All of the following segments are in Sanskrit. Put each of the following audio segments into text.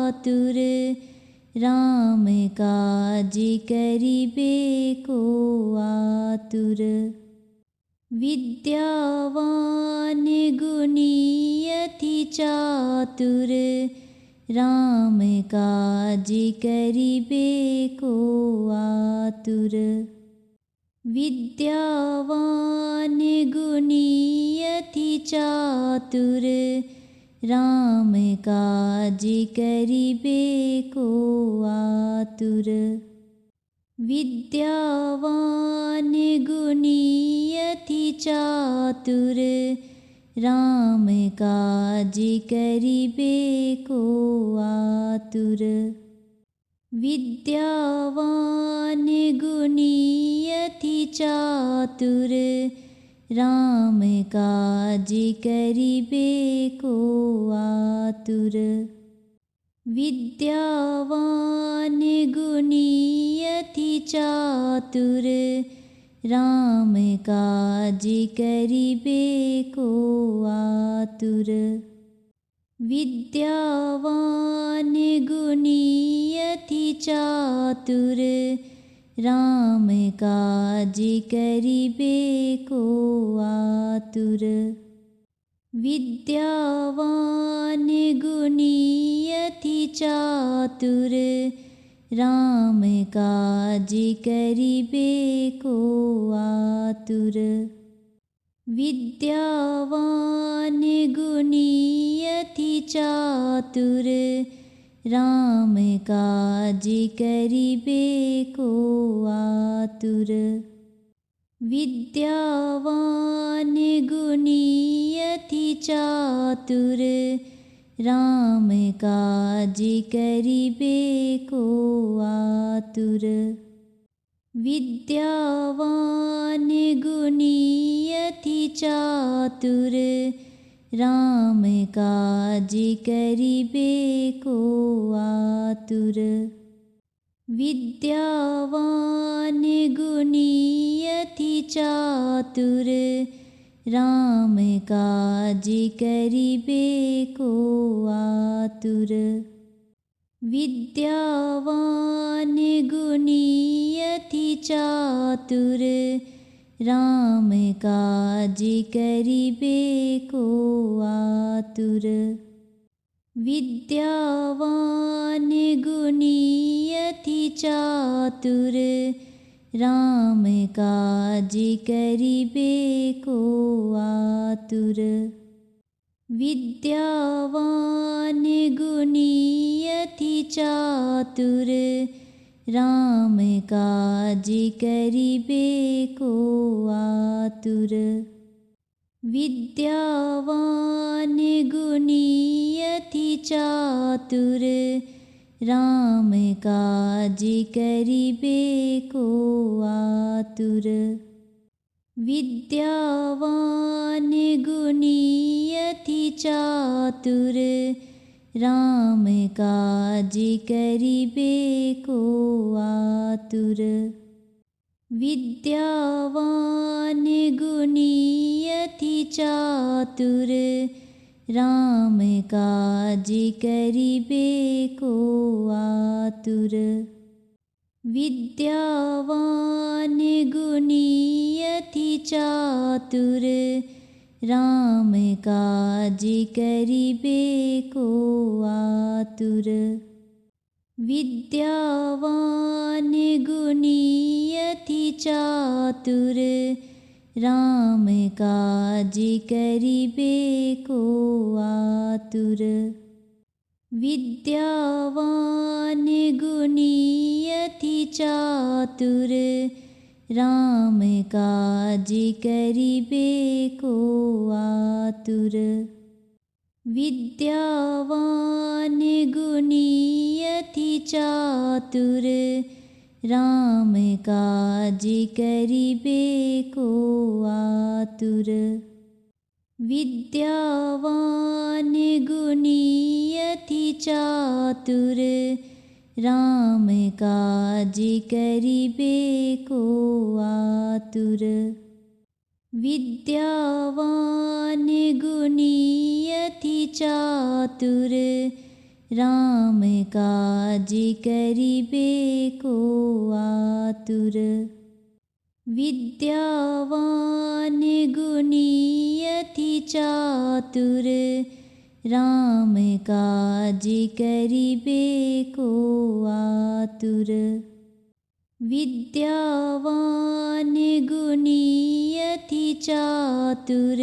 चातुर, राम काज करिबे को आतुर। विद्यावान गुणी अति चातुर, राम काज करिबे को आतुर। विद्यावान गुणी अति चातुर, राम काज करिबे को आतुर। विद्यावान गुणी अति चातुर, राम काज करिबे को आतुर। विद्यावान गुणी अति चातुर, राम काज करिबे को आतुर। विद्यावान गुणी अति चातुर, राम काज करिबे को आतुर। विद्यावान गुणी अति चातुर, राम काज करिबे को आतुर। विद्यावान गुणी अति चातुर, राम काज करिबे को आतुर। विद्यावान गुणी अति चातुर, राम काज करिबे को आतुर। विद्यावान गुणी अति चातुर, राम काज करिबे को आतुर। विद्यावान गुणी अति चातुर, राम काज करिबे को आतुर। विद्यावान गुणी अति चातुर, राम काज करिबे को आतुर। विद्यावान गुणी अति चातुर, राम काज करिबे को आतुर। विद्यावान गुणी अति चातुर, राम काज करिबे को आतुर। विद्यावान गुणी अति चातुर, राम काज करिबे को आतुर। विद्यावान गुणी अति चातुर, राम काज करिबे को आतुर। विद्यावान गुणी अति चातुर, राम काज करिबे को आतुर। विद्यावान गुणी अति चातुर, राम काज करिबे को आतुर। विद्यावान गुणी अति चातुर, राम काज करिबे को आतुर। विद्यावान गुणी अति चातुर, राम काज करिबे को आतुर। विद्यावान गुणी अति चातुर, राम काज करिबे को आतुर। विद्यावान गुणी अति चातुर, राम काज करिबे को आतुर। विद्यावान गुणी अति चातुर, राम काज करिबे को आतुर। विद्यावान गुणी अति चातुर, राम काज करिबे को आतुर। विद्यावान गुणी अति चातुर, राम काज करिबे को आतुर। विद्यावान गुणी अति चातुर,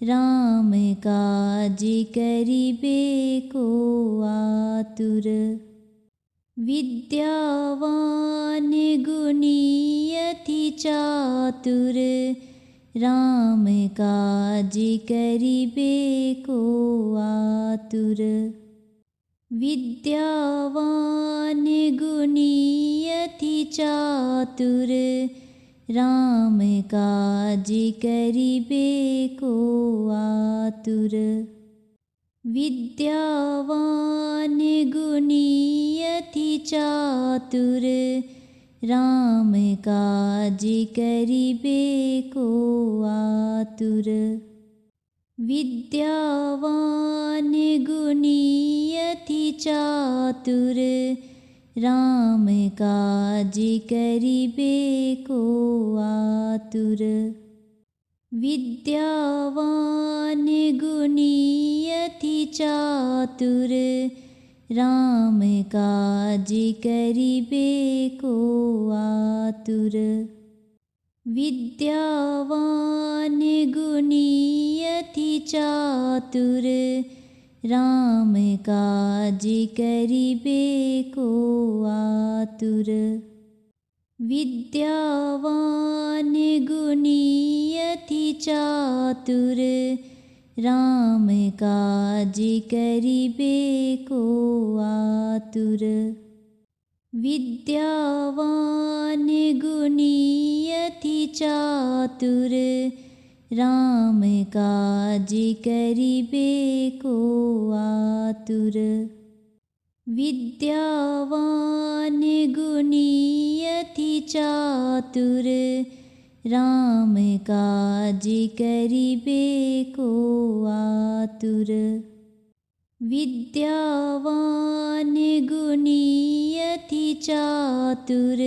राम काज करिबे को आतुर। विद्यावान गुणी अति चातुर, राम काज करिबे को आतुर। विद्यावान गुणी अति चातुर, राम काज करिबे को आतुर। विद्यावान गुणी अति चातुर, राम काज करिबे को आतुर। विद्यावान गुणी अति चातुर, राम काज करिबे को आतुर। विद्यावान गुणी अति चातुर, राम काज करिबे को आतुर। विद्यावान गुणी अति चातुर, राम काज करिबे को आतुर। विद्यावान गुणी अति चातुर, राम काज करिबे को आतुर। विद्यावान गुणी अति चातुर, राम काज करिबे को आतुर। विद्यावान गुणी अति चातुर, राम काज करिबे को आतुर। विद्यावान गुणी अति चातुर,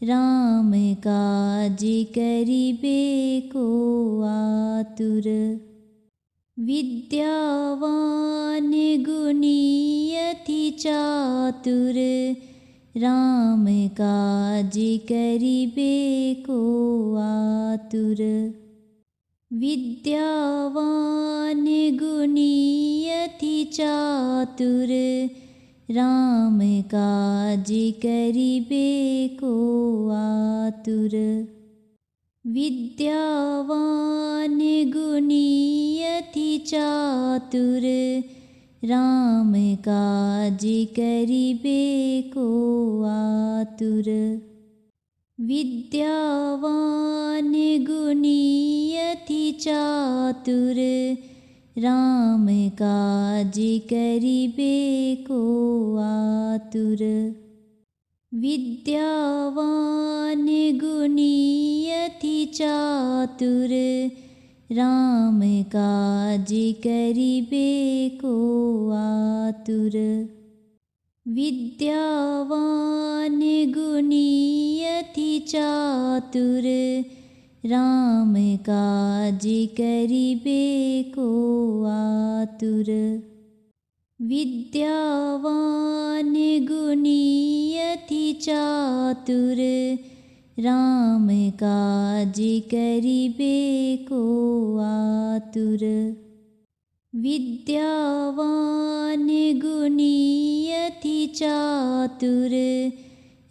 राम काज करिबे को आतुर। विद्यावान गुणी अति चातुर, राम काज करिबे को आतुर। विद्यावान गुणी अति चातुर, राम काज करिबे को आतुर। विद्यावान गुणी अति चातुर, राम काज करिबे को आतुर। विद्यावान गुणी अति चातुर, राम काज करिबे को आतुर। विद्यावान गुणी अति चातुर, राम काज करिबे को आतुर। विद्यावान गुणी अति चातुर, राम काज करिबे को आतुर। विद्यावान गुणी अति चातुर, राम काज करिबे को आतुर। विद्यावान गुणी अति चातुर,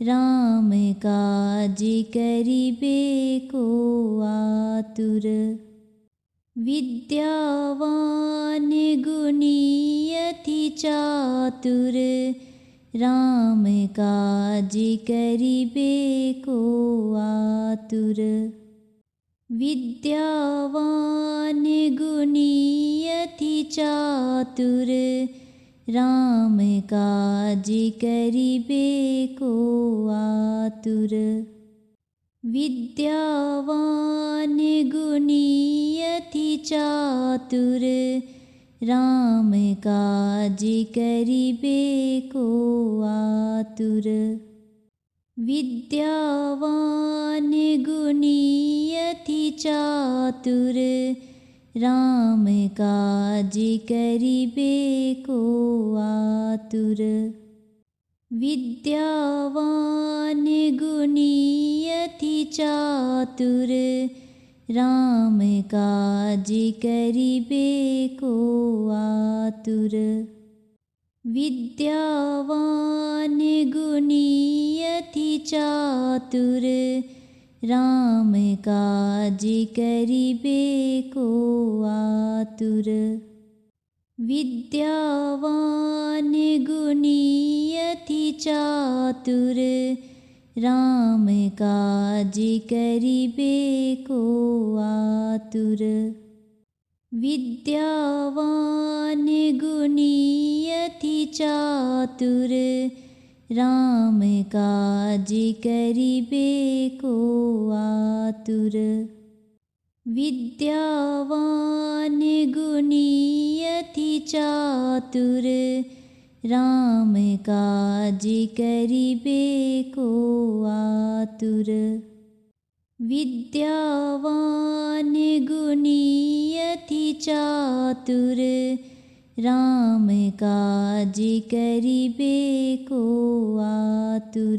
राम काज करिबे को आतुर। विद्यावान गुणी अति चातुर, राम काज करिबे को आतुर। विद्यावान गुणी अति चातुर, राम काज करिबे को आतुर। विद्यावान गुणी अति चातुर, राम काज करिबे को आतुर। विद्यावान गुणी अति चातुर, राम काज करिबे को आतुर। विद्यावान गुणी अति चातुर, राम काज करिबे को आतुर। विद्यावान गुणी अति चातुर, राम काज करिबे को आतुर। विद्यावान गुणी अति चातुर, राम काज करिबे को आतुर। विद्यावान गुणी अति चातुर, राम काज करिबे को आतुर। विद्यावान गुणी अति चातुर, राम काज करिबे को आतुर। विद्यावान गुणी अति चातुर, राम काज करिबे को आतुर।